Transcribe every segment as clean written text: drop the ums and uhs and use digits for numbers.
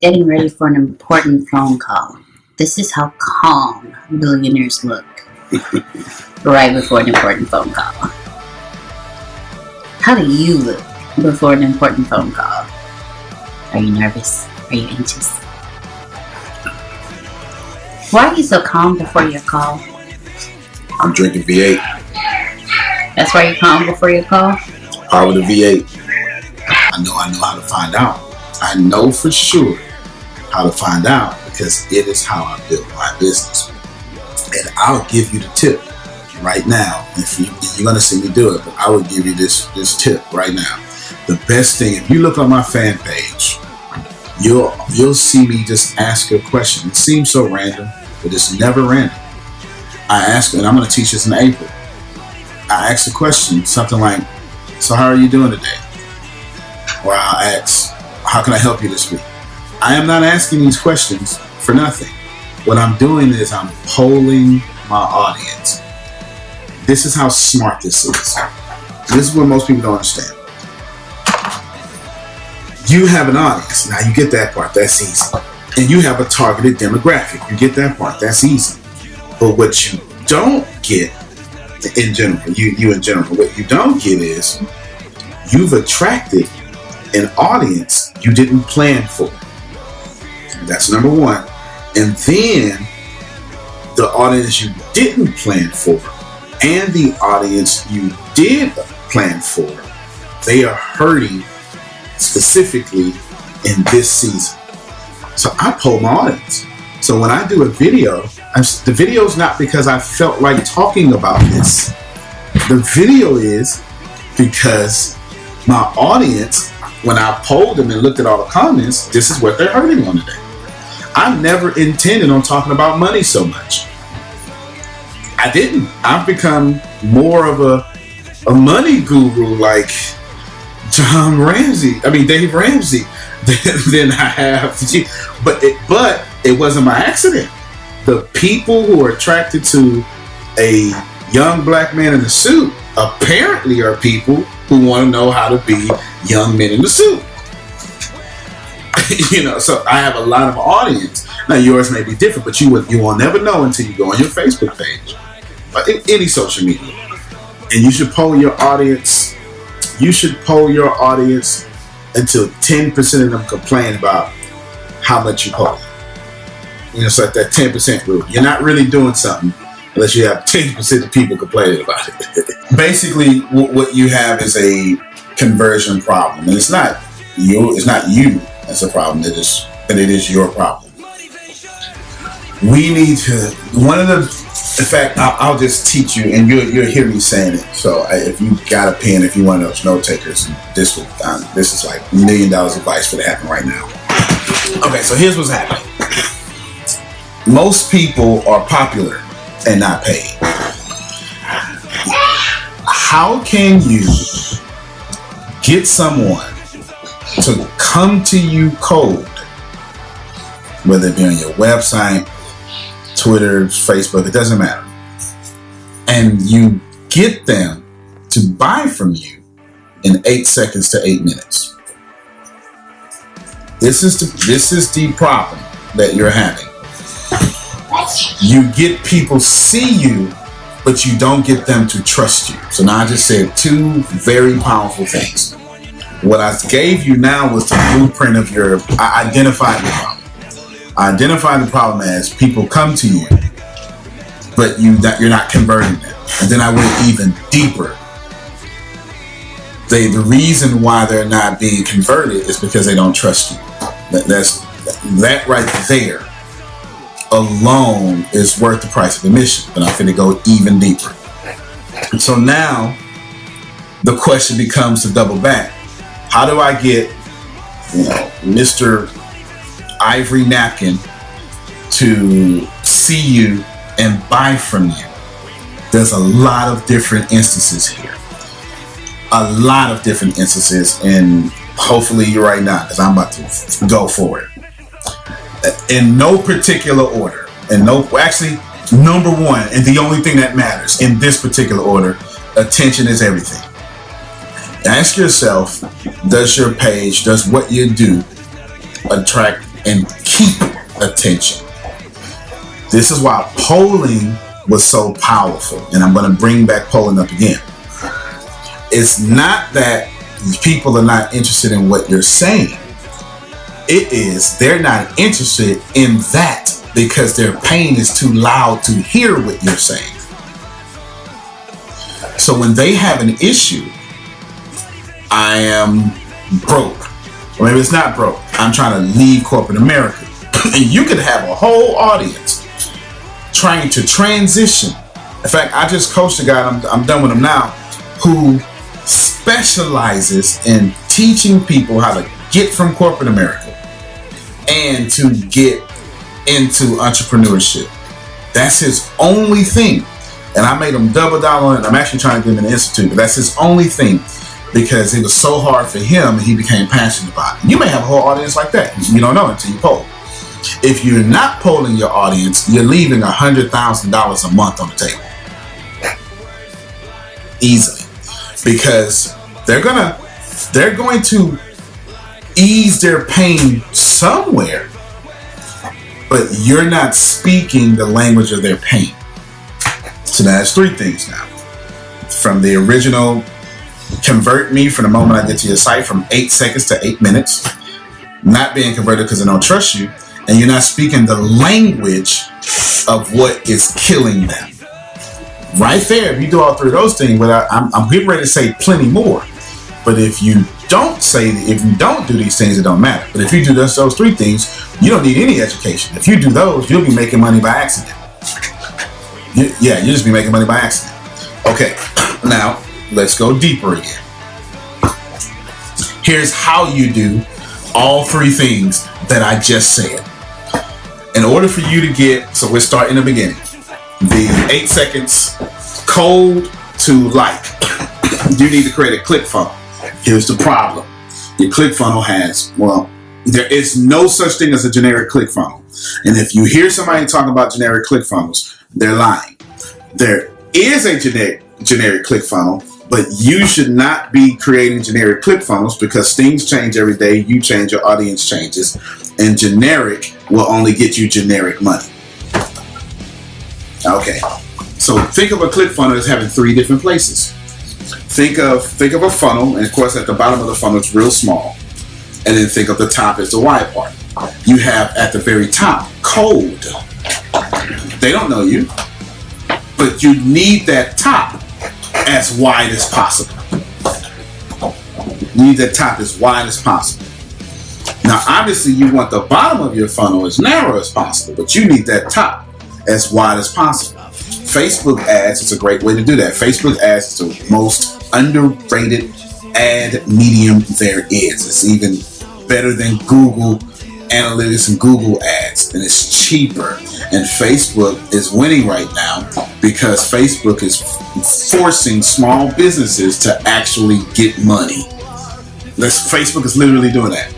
Getting ready for an important phone call. This is how calm billionaires look right before an important phone call. How do you look before an important phone call? Are you nervous? Are you anxious? Why are you so calm before your call? I'm drinking V8. That's why you're calm before your call? Power to V8. I know how to find out. I know for sure how to find out because it is how I build my business. And I'll give you the tip right now. If you're going to see me do it, but I will give you this tip right now. The best thing, if you look on my fan page, you'll see me just ask a question. It seems so random, but it's never random. I ask, and I'm going to teach this in April. I ask a question, something like, so how are you doing today? Or I'll ask, how can I help you this week? I am not asking these questions for nothing. What I'm doing is I'm polling my audience. This is how smart this is. This is what most people don't understand. You have an audience. Now you get that part. That's easy. And you have a targeted demographic. You get that part. That's easy. But what you don't get in general, you in general, what you don't get is you've attracted an audience you didn't plan for. That's number one. And then the audience you didn't plan for and the audience you did plan for, they are hurting specifically in this season. So I poll my audience. So when I do a video, the video is not because I felt like talking about this. The video is because my audience, when I polled them and looked at all the comments, this is what they're hurting on today. I never intended on talking about money so much. I didn't. I've become more of a money guru like Dave Ramsey than I have. But it wasn't by accident. The people who are attracted to a young black man in a suit apparently are people who want to know how to be young men in the suit. So I have a lot of audience. Now yours may be different, but you will never know until you go on your Facebook page, any social media, and you should poll your audience. You should poll your audience until 10% of them complain about how much you poll. It's like that 10% rule. You're not really doing something unless you have 10% of people complaining about it. Basically, what you have is a conversion problem, and it's not you that's a problem. It is your problem. We need to. In fact, I'll just teach you, and you'll hear me saying it. So if you got a pen, if you're one of those note takers, this is like $1 million advice for to happen right now. Okay, so here's what's happening. Most people are popular and not paid. How can you get someone to come to you cold, whether it be on your website, Twitter, Facebook, it doesn't matter, and you get them to buy from you in 8 seconds to 8 minutes? This is the problem that you're having. You get people see you, but you don't get them to trust you. So now I just said two very powerful things. What I gave you now was the blueprint of I identified the problem. I identified the problem as people come to you, but you're not converting them. And then I went even deeper. The reason why they're not being converted is because they don't trust you. That right there alone is worth the price of admission. But I'm going to go even deeper. So now the question becomes to double back. How do I get Mr. Ivory Napkin to see you and buy from you? There's a lot of different instances here. A lot of different instances, and hopefully you're right now because I'm about to go for it. In no particular order. Number one, and the only thing that matters in this particular order, attention is everything. Ask yourself, does your page, does what you do attract and keep attention. This is why polling was so powerful. And I'm going to bring back polling up again. It's not that people are not interested in what you're saying. It is they're not interested in that because their pain is too loud to hear what you're saying. So when they have an issue, I am broke. Or maybe it's not broke. I'm trying to leave corporate America. And you could have a whole audience trying to transition. In fact, I just coached a guy, I'm done with him now, who specializes in teaching people how to get from corporate America and to get into entrepreneurship. That's his only thing. And I made him double down on it. I'm actually trying to get him an institute, but that's his only thing because it was so hard for him and he became passionate about it. You may have a whole audience like that. You don't know until you poll. If you're not polling your audience, you're leaving $100,000 a month on the table. Easily. Because they're going to ease their pain somewhere, but you're not speaking the language of their pain. So that's three things now. From the original convert me from the moment I get to your site from 8 seconds to 8 minutes, not being converted because I don't trust you, and you're not speaking the language of what is killing them. Right there, if you do all three of those things, I'm getting ready to say plenty more. But if you don't do these things, it don't matter. But if you do those three things, you don't need any education. If you do those, you'll be making money by accident. You'll just be making money by accident. Okay, now let's go deeper again. Here's how you do all three things that I just said. In order for you to get, so we're starting in the beginning. The 8 seconds cold to like. You need to create a click funnel. Here's the problem. Your click funnel there is no such thing as a generic click funnel. And if you hear somebody talking about generic click funnels, they're lying. There is a generic click funnel, but you should not be creating generic click funnels because things change every day. You change, your audience changes, and generic will only get you generic money. Okay, so think of a click funnel as having three different places. Think of a funnel, and of course at the bottom of the funnel it's real small, and then think of the top as the wide part. You have at the very top cold. They don't know you, but you need that top as wide as possible. You need that top as wide as possible. Now, obviously, you want the bottom of your funnel as narrow as possible, but you need that top as wide as possible. Facebook ads is a great way to do that. Facebook ads is the most underrated ad medium there is. It's even better than Google Analytics and Google ads, and it's cheaper. And Facebook is winning right now because Facebook is forcing small businesses to actually get money. Facebook is literally doing that.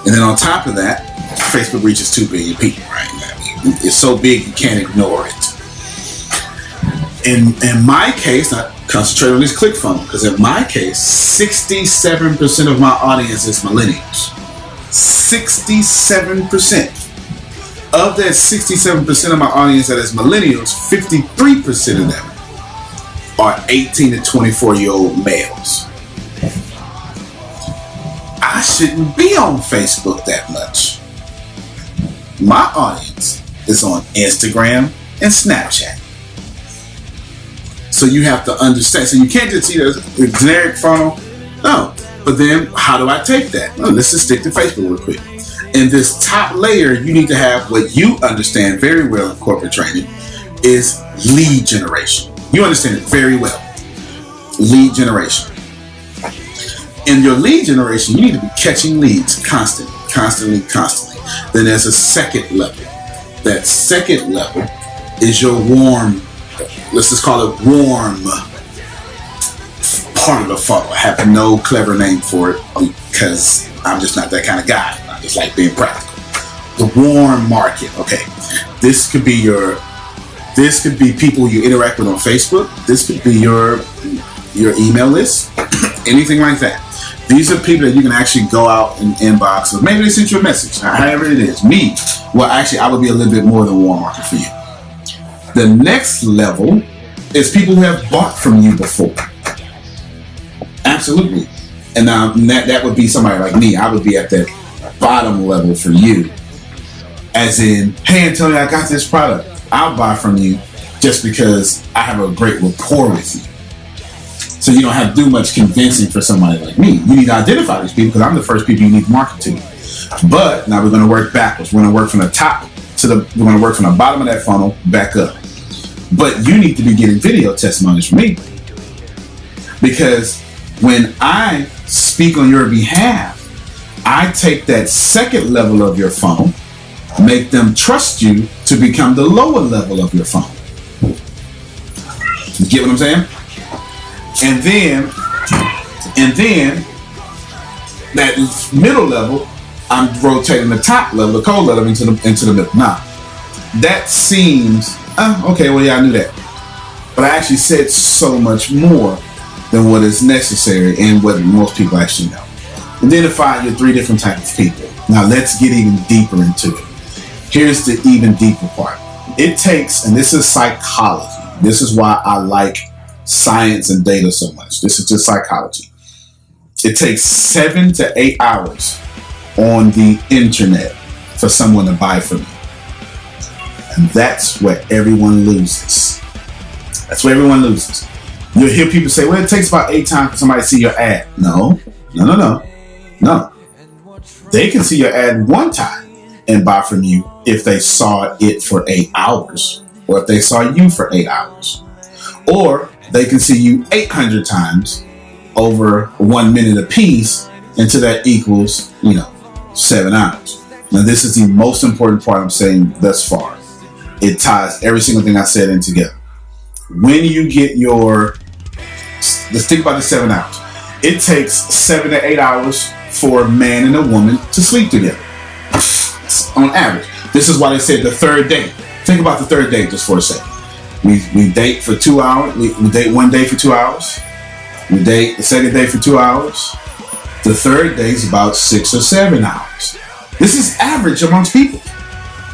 And then on top of that, Facebook reaches 2 billion people right now. I mean, it's so big you can't ignore it. In my case, I concentrate on this click funnel because in my case, 67% of my audience is millennials. 67%. Of that 67% of my audience that is millennials, 53% of them are 18 to 24-year-old males. I shouldn't be on Facebook that much. My audience is on Instagram and Snapchat. So you have to understand. So you can't just see the generic funnel. No. But then how do I take that? Well, let's just stick to Facebook real quick. In this top layer, you need to have what you understand very well in corporate training is lead generation. You understand it very well. Lead generation. In your lead generation, you need to be catching leads constantly. Then there's a second level. That second level is your warm, let's just call it warm part of the funnel. I have no clever name for it because I'm just not that kind of guy. I just like being practical. The warm market. Okay. This could be people you interact with on Facebook. This could be your email list. Anything like that. These are people that you can actually go out and inbox, or maybe they sent you a message, however it is. Me, well, actually, I would be a little bit more than warm market for you. The next level is people who have bought from you before. Absolutely. And now that would be somebody like me. I would be at that bottom level for you. As in, hey, Antonio, I got this product. I'll buy from you just because I have a great rapport with you. So you don't have to do much convincing for somebody like me. You need to identify these people because I'm the first people you need to market to. But now we're going to work backwards. We're going to work from the top we're going to work from the bottom of that funnel back up. But you need to be getting video testimonies from me. Because when I speak on your behalf, I take that second level of your funnel, make them trust you to become the lower level of your funnel. You get what I'm saying? And then that middle level, I'm rotating the top level, the cold level into the middle. Now, that seems, okay, well, yeah, I knew that. But I actually said so much more than what is necessary and what most people actually know. Identify your 3 different types of people. Now, let's get even deeper into it. Here's the even deeper part. It takes, and this is psychology. This is why I like science and data so much. This is just psychology. It takes 7 to 8 hours on the internet for someone to buy from you. And that's where everyone loses. That's where everyone loses. You'll hear people say, well, it takes about 8 times for somebody to see your ad. No. They can see your ad 1 time and buy from you if they saw it for 8 hours, or if they saw you for 8 hours. Or they can see you 800 times over 1 minute apiece, until that equals, 7 hours. Now, this is the most important part I'm saying thus far. It ties every single thing I said in together. When you get let's think about the 7 hours. It takes 7 to 8 hours for a man and a woman to sleep together. On average. This is why they say the third date. Think about the third date just for a second. We date for 2 hours. We date one day for 2 hours. We date the second day for 2 hours. The third day is about 6 or 7 hours. This is average amongst people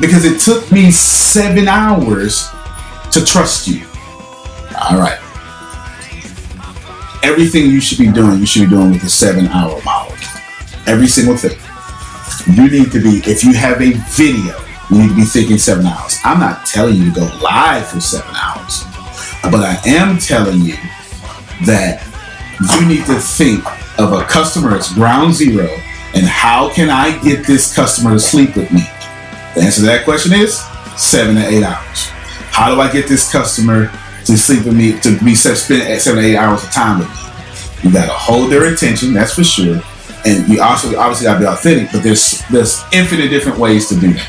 because it took me 7 hours to trust you. All right. Everything you should be doing with a 7-hour model. Every single thing. You need to be, if you have a video, you need to be thinking 7 hours. I'm not telling you to go live for 7 hours, but I am telling you that you need to think of a customer as ground zero and how can I get this customer to sleep with me? The answer to that question is 7 to 8 hours. How do I get this customer to sleep with me, to spend 7 to 8 hours of time with me? You got to hold their attention, that's for sure. And you also obviously got to be authentic, but there's infinite different ways to do that.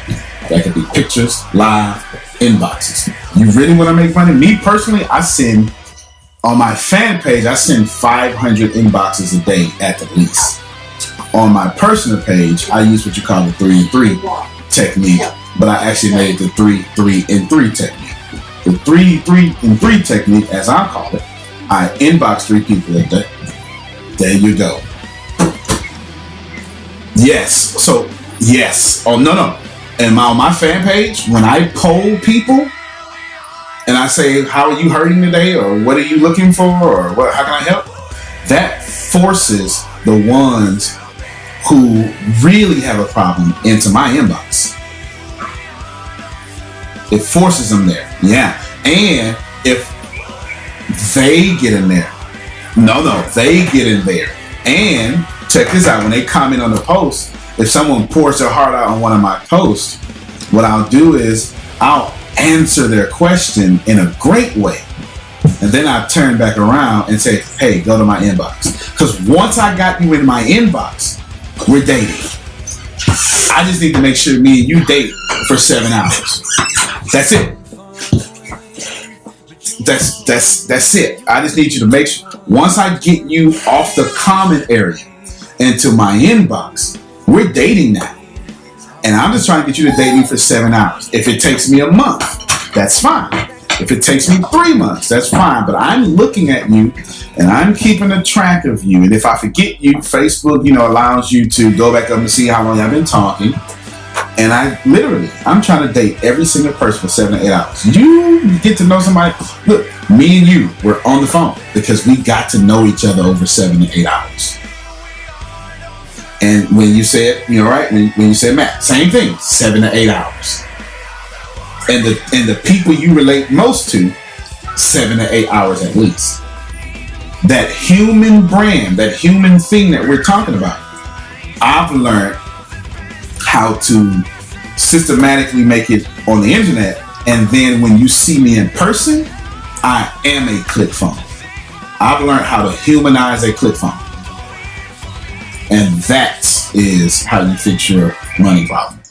That could be pictures, live, inboxes. You really want to make money? Me personally, I send, on my fan page, I send 500 inboxes a day at the least. On my personal page, I use what you call the 3-in-3 technique, but I actually made the 3-3-in-3 technique. The 3-3-in-3 technique, as I call it, I inbox 3 people a day. There you go. Yes. So, yes. Oh, no. And on my fan page, when I poll people and I say, how are you hurting today? Or what are you looking for? Or how can I help? That forces the ones who really have a problem into my inbox. It forces them there. Yeah. And if they get in there, they get in there. And check this out. When they comment on the post, if someone pours their heart out on one of my posts, what I'll do is I'll answer their question in a great way. And then I turn back around and say, hey, go to my inbox. Because once I got you in my inbox, we're dating. I just need to make sure me and you date for 7 hours. That's it. That's it. I just need you to make sure. Once I get you off the comment area into my inbox, we're dating now. And I'm just trying to get you to date me for 7 hours. If it takes me a month, that's fine. If it takes me 3 months, that's fine. But I'm looking at you and I'm keeping a track of you. And if I forget you, Facebook, allows you to go back up and see how long I've been talking. And I'm trying to date every single person for 7 to 8 hours. You get to know somebody. Look, me and you, we're on the phone because we got to know each other over 7 to 8 hours. And when you said, right, when you said Matt, same thing, 7 to 8 hours. And the people you relate most to, 7 to 8 hours at least. That human brand, that human thing that we're talking about, I've learned how to systematically make it on the internet, and then when you see me in person, I am a click phone. I've learned how to humanize a click phone, and that is how you fix your money problem.